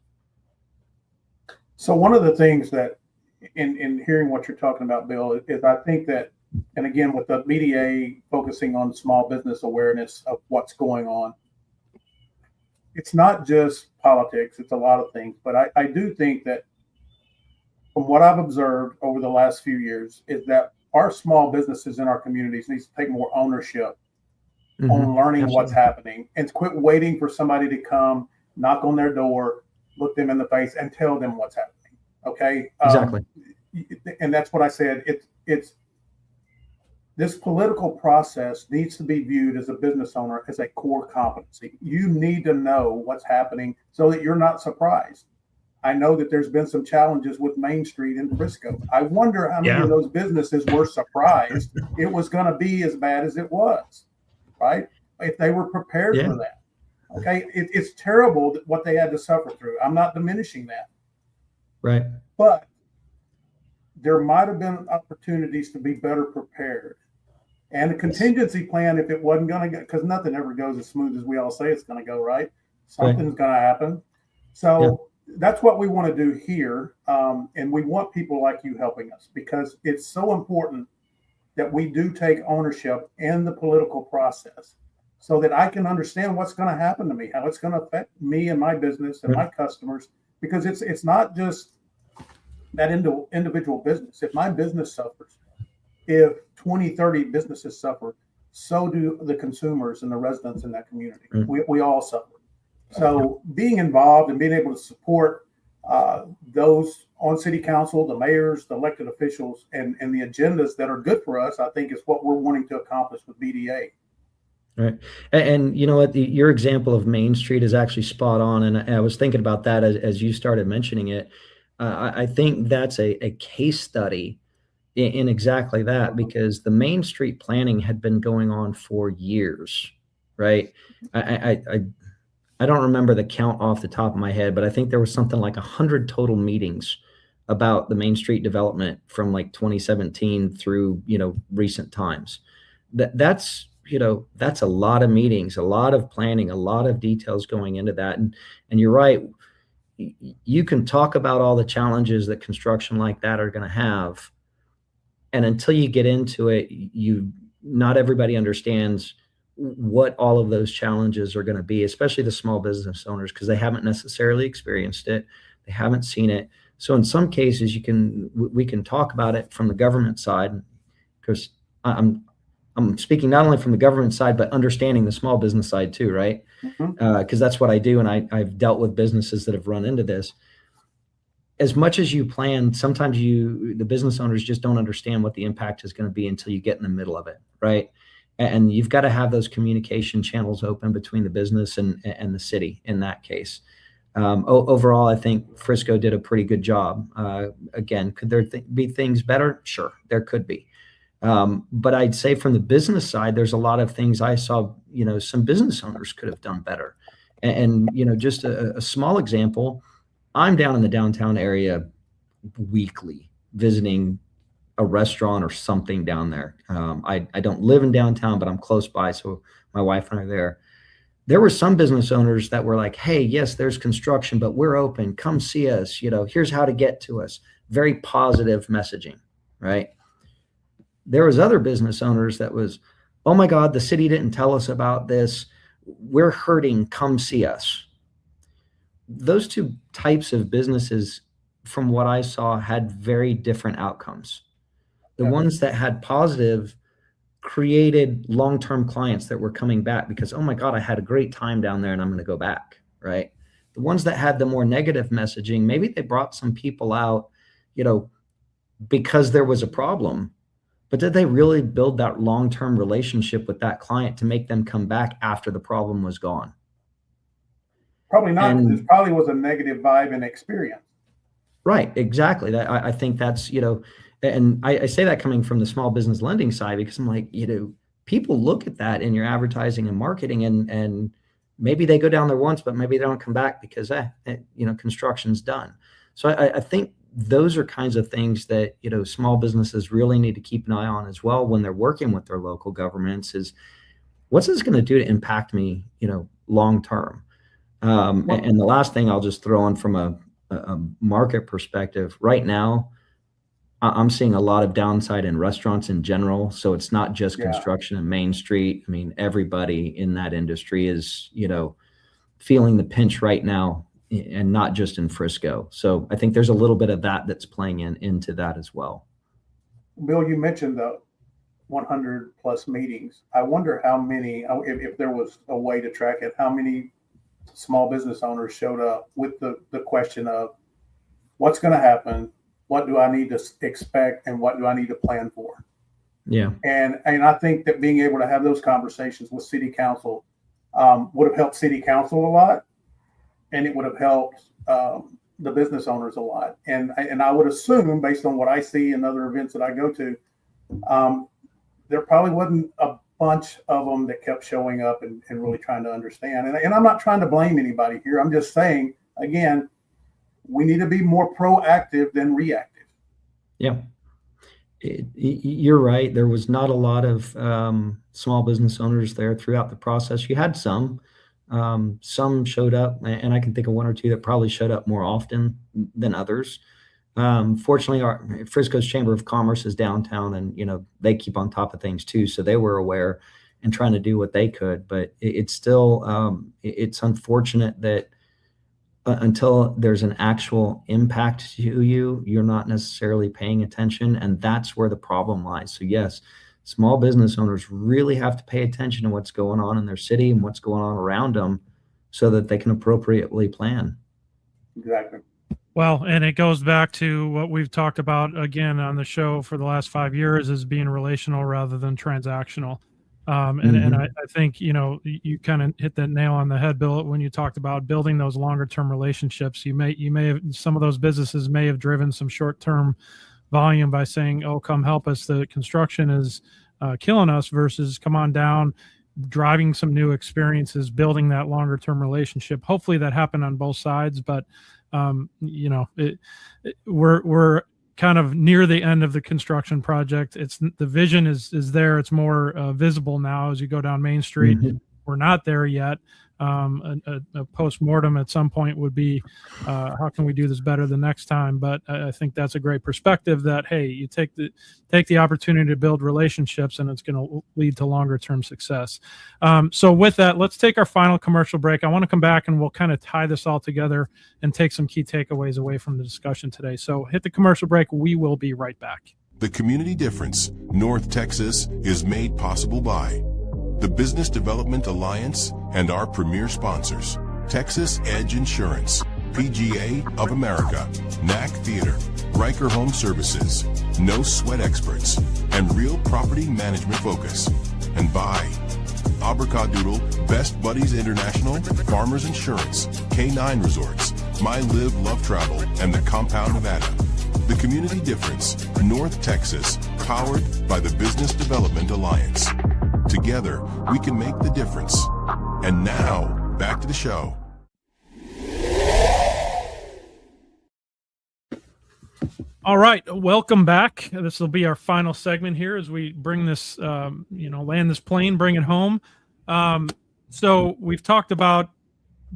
So one of the things that in hearing what you're talking about, Bill, is I think that, and again, with the BDA focusing on small business awareness of what's going on, it's not just politics, it's a lot of things. But I do think that from what I've observed over the last few years is that our small businesses in our communities needs to take more ownership on learning what's happening, and quit waiting for somebody to come, knock on their door, look them in the face, and tell them what's happening. Okay. Exactly. And that's what I said. It's this political process needs to be viewed as a business owner as a core competency. You need to know what's happening so that you're not surprised. I know that there's been some challenges with Main Street in Frisco. I wonder how many of those businesses were surprised it was going to be as bad as it was, right? If they were prepared for that. Okay, it's terrible what they had to suffer through. I'm not diminishing that. Right. But there might have been opportunities to be better prepared. And a contingency plan, if it wasn't going to go, because nothing ever goes as smooth as we all say it's going to go, right? Something's going to happen. So that's what we want to do here. And we want people like you helping us, because it's so important that we do take ownership in the political process so that I can understand what's going to happen to me, how it's going to affect me and my business and my customers, because it's not just that individual business. If my business suffers, if 20, 30 businesses suffer, so do the consumers and the residents in that community. We all suffer. So being involved and being able to support those on city council, the mayors, the elected officials, and the agendas that are good for us, I think is what we're wanting to accomplish with BDA. Right. And you know what, your example of Main Street is actually spot on. And I was thinking about that as you started mentioning it. I think that's a case study in exactly that, because the Main Street planning had been going on for years, right? I don't remember the count off the top of my head, but I think there was something like 100 total meetings about the Main Street development from like 2017 through, recent times. That's a lot of meetings, a lot of planning, a lot of details going into that. And you're right. You can talk about all the challenges that construction like that are going to have. And until you get into it, not everybody understands what all of those challenges are going to be, especially the small business owners, because they haven't necessarily experienced it. They haven't seen it. So in some cases, we can talk about it from the government side, because I'm speaking not only from the government side, but understanding the small business side too, right? Because that's what I do. And I've dealt with businesses that have run into this. As much as you plan, sometimes the business owners just don't understand what the impact is going to be until you get in the middle of it, right? And you've got to have those communication channels open between the business and the city in that case. Overall, I think Frisco did a pretty good job. Again, could there be things better? Sure, there could be. But I'd say from the business side, there's a lot of things I saw, some business owners could have done better. And just a small example, I'm down in the downtown area weekly visiting a restaurant or something down there. I don't live in downtown, but I'm close by. So my wife and I are there. There were some business owners that were like, hey, yes, there's construction, but we're open. Come see us. Here's how to get to us. Very positive messaging, right? There was other business owners that was, oh my God, the city didn't tell us about this. We're hurting. Come see us. Those two types of businesses, from what I saw, had very different outcomes. The ones that had positive created long-term clients that were coming back because, oh my God, I had a great time down there and I'm going to go back, right? The ones that had the more negative messaging, maybe they brought some people out, because there was a problem, but did they really build that long-term relationship with that client to make them come back after the problem was gone? Probably not. It probably was a negative vibe and experience. Right, exactly. I think that's, and I say that coming from the small business lending side, because I'm like, people look at that in your advertising and marketing, and maybe they go down there once, but maybe they don't come back because, construction's done. So I think those are kinds of things that, small businesses really need to keep an eye on as well when they're working with their local governments is, what's this going to do to impact me, long term? And the last thing I'll just throw on from a market perspective, right now, I'm seeing a lot of downside in restaurants in general. So it's not just construction and Main Street. I mean, everybody in that industry is, feeling the pinch right now, and not just in Frisco. So I think there's a little bit of that's playing into that as well. Bill, you mentioned the 100 plus meetings. I wonder how many, if there was a way to track it, how many small business owners showed up with the question of what's going to happen, what do I need to expect, and what do I need to plan for? Yeah. And I think that being able to have those conversations with city council would have helped city council a lot, and it would have helped the business owners a lot. And I would assume, based on what I see in other events that I go to, there probably wasn't a bunch of them that kept showing up and really trying to understand. And I'm not trying to blame anybody here. I'm just saying, again, we need to be more proactive than reactive. Yeah. You're right. There was not a lot of small business owners there throughout the process. You had some showed up, and I can think of one or two that probably showed up more often than others. Fortunately, our Frisco's Chamber of Commerce is downtown, and they keep on top of things too, so they were aware and trying to do what they could. But it's still it's unfortunate that until there's an actual impact to you, you're not necessarily paying attention, and that's where the problem lies. So yes, small business owners really have to pay attention to what's going on in their city and what's going on around them, so that they can appropriately plan. Exactly. Well, and it goes back to what we've talked about again on the show for the last 5 years, is being relational rather than transactional. And I think, you kind of hit that nail on the head, Bill, when you talked about building those longer term relationships. You may have, some of those businesses may have driven some short term volume by saying, oh, come help us, the construction is killing us, versus come on down, driving some new experiences, building that longer term relationship. Hopefully that happened on both sides, but we're kind of near the end of the construction project. The vision is there. It's more visible now as you go down Main Street. Mm-hmm. We're not there yet. A post-mortem at some point would be, how can we do this better the next time? But I think that's a great perspective, that, hey, you take the opportunity to build relationships, and it's going to lead to longer term success. So with that, let's take our final commercial break. I want to come back and we'll kind of tie this all together and take some key takeaways away from the discussion today. So hit the commercial break. We will be right back. The Community Difference, North Texas, is made possible by the Business Development Alliance and our premier sponsors: Texas Edge Insurance, PGA of America, NAC Theater, Riker Home Services, No Sweat Experts, and Real Property Management Focus. And by Abracadabra, Best Buddies International, Farmers Insurance, K9 Resorts, My Live Love Travel, and the Compound Nevada. The Community Difference, North Texas, powered by the Business Development Alliance. Together, we can make the difference. And now, back to the show. All right, welcome back. This will be our final segment here as we bring this, land this plane, bring it home. So we've talked about,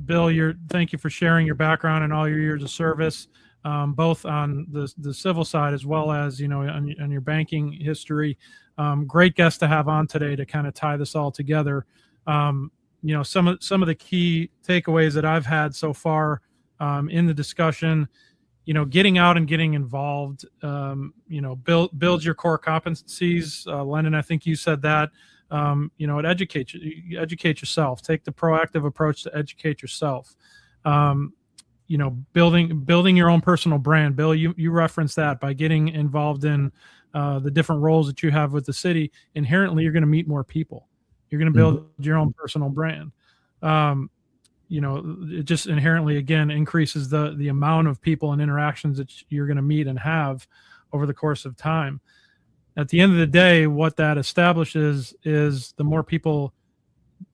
Bill, thank you for sharing your background and all your years of service, both on the civil side as well as, on your banking history. Great guest to have on today to kind of tie this all together. Some of the key takeaways that I've had so far in the discussion, getting out and getting involved, build your core competencies. Lendon, I think you said that. It educate yourself. Take the proactive approach to educate yourself. Building your own personal brand. Bill, you referenced that by getting involved in the different roles that you have with the city. Inherently, you're going to meet more people. You're going to build your own personal brand. It just inherently, again, increases the amount of people and interactions that you're going to meet and have over the course of time. At the end of the day, what that establishes is the more people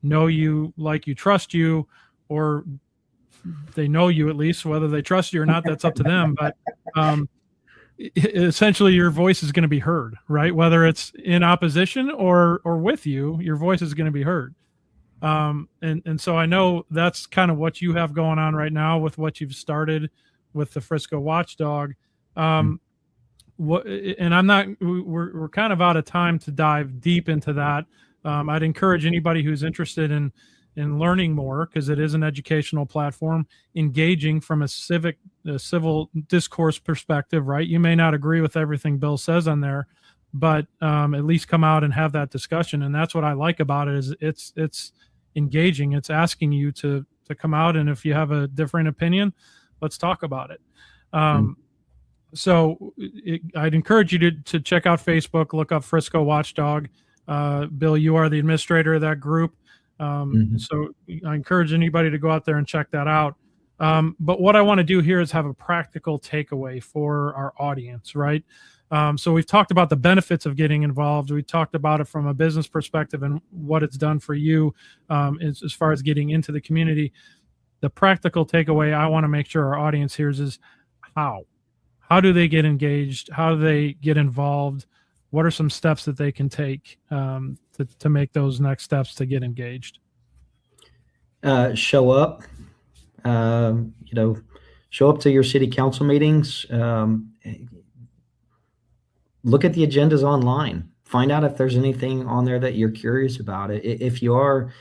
know you, like you, trust you, or they know you, at least. Whether they trust you or not, that's up to them. But essentially, your voice is going to be heard, right? Whether it's in opposition or with you, your voice is going to be heard. And so I know that's kind of what you have going on right now with what you've started with the Frisco Watchdog. We're kind of out of time to dive deep into that. I'd encourage anybody who's interested in learning more, because it is an educational platform, engaging from a civil discourse perspective, right? You may not agree with everything Bill says on there, but at least come out and have that discussion. And that's what I like about it, is it's engaging. It's asking you to come out, and if you have a different opinion, let's talk about it. So I'd encourage you to check out Facebook, look up Frisco Watchdog. Bill, you are the administrator of that group. So I encourage anybody to go out there and check that out. But what I want to do here is have a practical takeaway for our audience, right? So we've talked about the benefits of getting involved. We talked about it from a business perspective and what it's done for you as far as getting into the community. The practical takeaway I want to make sure our audience hears is how. how do they get engaged? How do they get involved? What are some steps that they can take to make those next steps to get engaged? Show up, show up to your city council meetings. Look at the agendas online. Find out if there's anything on there that you're curious about. If you are,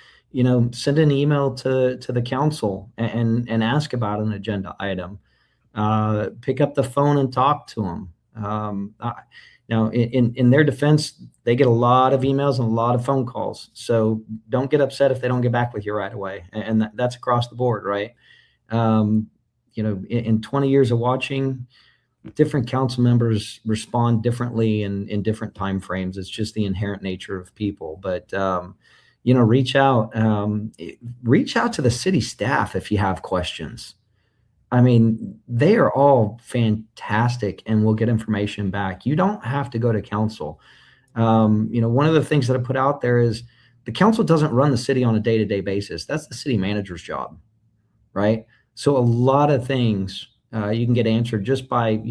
send an email to the council and ask about an agenda item. Pick up the phone and talk to them. Now, in their defense, they get a lot of emails and a lot of phone calls. So don't get upset if they don't get back with you right away. And that's across the board, right? In 20 years of watching, different council members respond differently in different time frames. It's just the inherent nature of people. But reach out to the city staff if you have questions. I mean, they are all fantastic and will get information back. You don't have to go to council. One of the things that I put out there is the council doesn't run the city on a day-to-day basis. That's the city manager's job, right? So a lot of things you can get answered just by,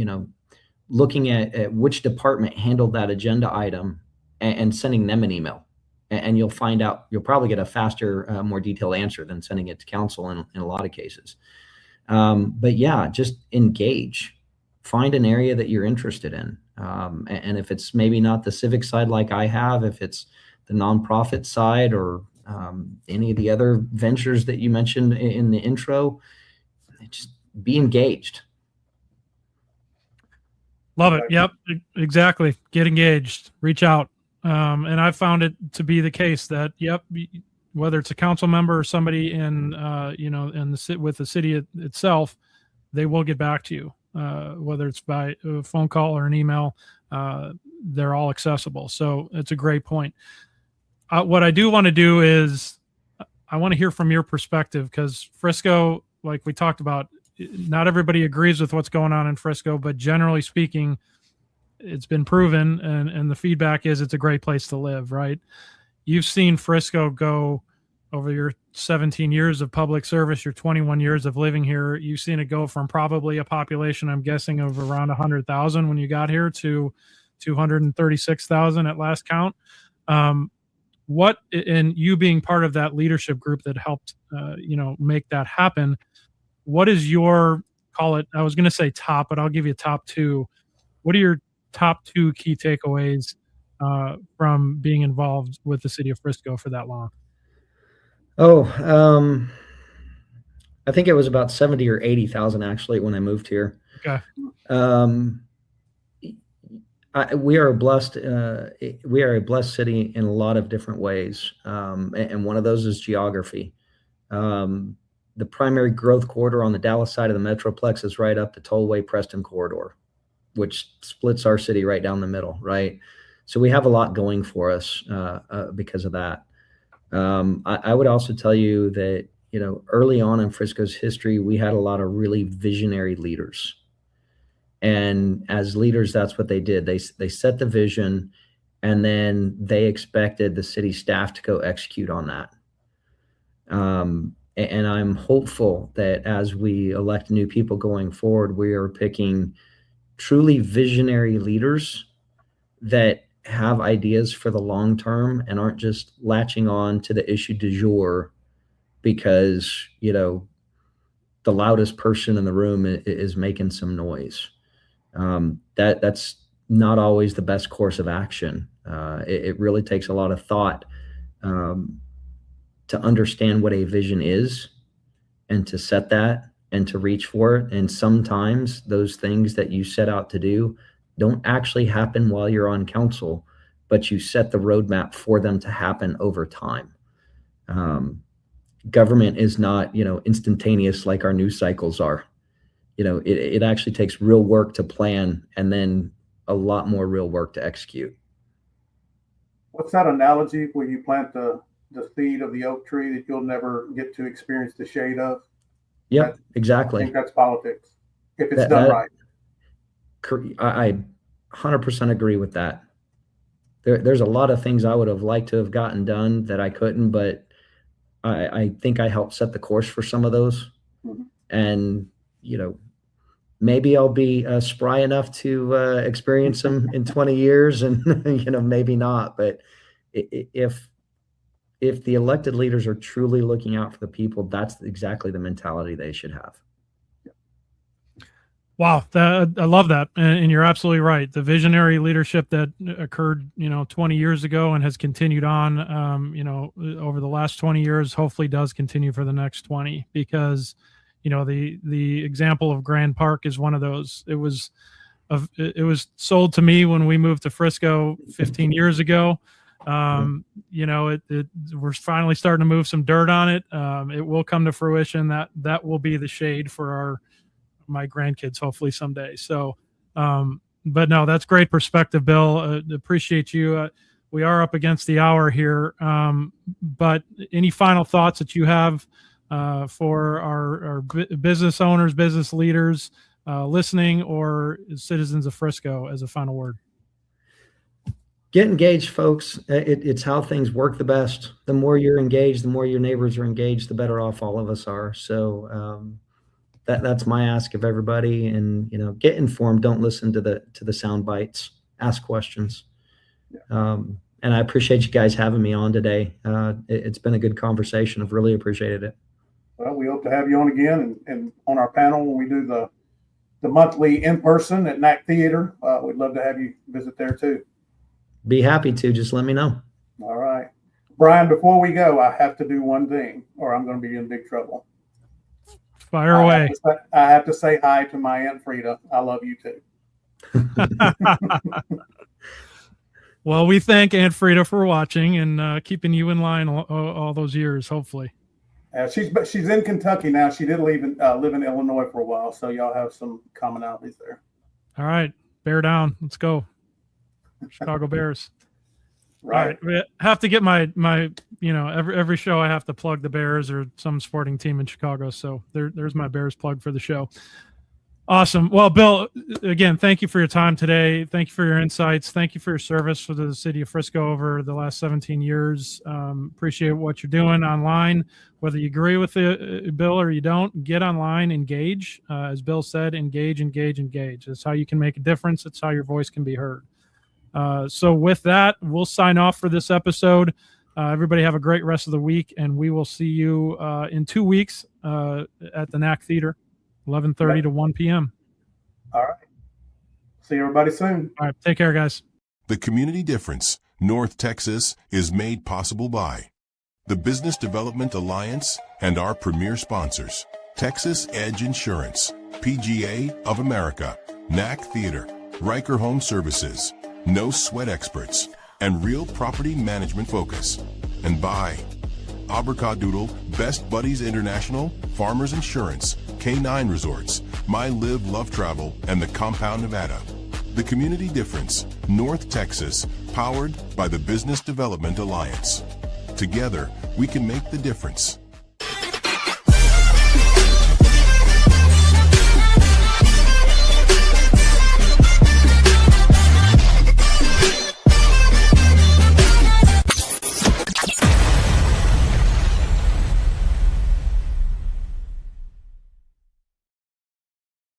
looking at which department handled that agenda item and sending them an email. And you'll find out, you'll probably get a faster, more detailed answer than sending it to council in a lot of cases. But yeah, just engage, find an area that you're interested in. And if it's maybe not the civic side like I have, if it's the nonprofit side or any of the other ventures that you mentioned in the intro, just be engaged. Love it. Yep, exactly. Get engaged, reach out. And I've found it to be the case that, whether it's a council member or somebody in with the city itself, they will get back to you, whether it's by a phone call or an email. They're all accessible. So it's a great point. What I do want to do is I want to hear from your perspective, because Frisco, like we talked about, not everybody agrees with what's going on in Frisco, but generally speaking, it's been proven and the feedback is it's a great place to live, right? You've seen Frisco go over your 17 years of public service, your 21 years of living here. You've seen it go from probably a population, I'm guessing, of around 100,000 when you got here to 236,000 at last count. What, and you being part of that leadership group that helped, make that happen, what is your, call it, I was going to say top, but I'll give you top two. What are your top two key takeaways from being involved with the city of Frisco for that long? I think it was about 70 or 80,000 actually when I moved here. Okay. We are a blessed city in a lot of different ways, and one of those is geography. The primary growth corridor on the Dallas side of the Metroplex is right up the Tollway Preston corridor, which splits our city right down the middle, right? So we have a lot going for us because of that. I would also tell you that, early on in Frisco's history, we had a lot of really visionary leaders. And as leaders, that's what they did. They set the vision, and then they expected the city staff to go execute on that. And I'm hopeful that as we elect new people going forward, we are picking truly visionary leaders that have ideas for the long term and aren't just latching on to the issue du jour because, the loudest person in the room is making some noise. That's not always the best course of action. It really takes a lot of thought to understand what a vision is and to set that and to reach for it. And sometimes those things that you set out to do don't actually happen while you're on council, but you set the roadmap for them to happen over time. Government is not, instantaneous like our news cycles are. It actually takes real work to plan and then a lot more real work to execute. What's that analogy where you plant the seed of the oak tree that you'll never get to experience the shade of? Yep, exactly. I think that's politics, if it's done right. I 100% agree with that. There's a lot of things I would have liked to have gotten done that I couldn't, but I think I helped set the course for some of those. Mm-hmm. And, maybe I'll be spry enough to experience them in 20 years, and maybe not. But if the elected leaders are truly looking out for the people, that's exactly the mentality they should have. Wow, I love that, and you're absolutely right. The visionary leadership that occurred, 20 years ago and has continued on, over the last 20 years, hopefully does continue for the next 20. Because, the example of Grand Park is one of those. It was sold to me when we moved to Frisco 15 years ago. We're finally starting to move some dirt on it. It will come to fruition. That will be the shade for my grandkids, hopefully someday. So, but no, that's great perspective, Bill. Appreciate you. We are up against the hour here. But any final thoughts that you have for our business owners, business leaders listening, or citizens of Frisco as a final word? Get engaged, folks. It's how things work the best. The more you're engaged, the more your neighbors are engaged, the better off all of us are. So, that's my ask of everybody. And get informed. Don't listen to the sound bites. Ask questions. And I appreciate you guys having me on today. It's been a good conversation. I've really appreciated it. Well, we hope to have you on again and on our panel when we do the monthly in person at NAC Theater. We'd love to have you visit there too. Be happy to. Just let me know. All right, Brian. Before we go, I have to do one thing, or I'm going to be in big trouble. Fire away. I have to say hi to my Aunt Frida. I love you too. Well, we thank Aunt Frida for watching and keeping you in line all those years, hopefully. She's in Kentucky now. She did live in Illinois for a while, so y'all have some commonalities there. All right, bear down. Let's go, Chicago Bears. Right. We have to get my every show I have to plug the Bears or some sporting team in Chicago. So there's my Bears plug for the show. Awesome. Well, Bill, again, thank you for your time today. Thank you for your insights. Thank you for your service for the city of Frisco over the last 17 years. Appreciate what you're doing online. Whether you agree with it, Bill, or you don't, get online, engage. As Bill said, engage. That's how you can make a difference. It's how your voice can be heard. So with that, we'll sign off for this episode. Everybody have a great rest of the week, and we will see you in 2 weeks at the NAC Theater, 11:30 to 1 p.m. All right. See everybody soon. All right. Take care, guys. The Community Difference, North Texas, is made possible by the Business Development Alliance and our premier sponsors, Texas Edge Insurance, PGA of America, NAC Theater, Riker Home Services, No Sweat Experts, and Real Property Management Focus. And by Abracadabra, Best Buddies International, Farmers Insurance, K9 Resorts, My Live Love Travel, and the Compound Nevada. The Community Difference, North Texas, powered by the Business Development Alliance. Together, we can make the difference.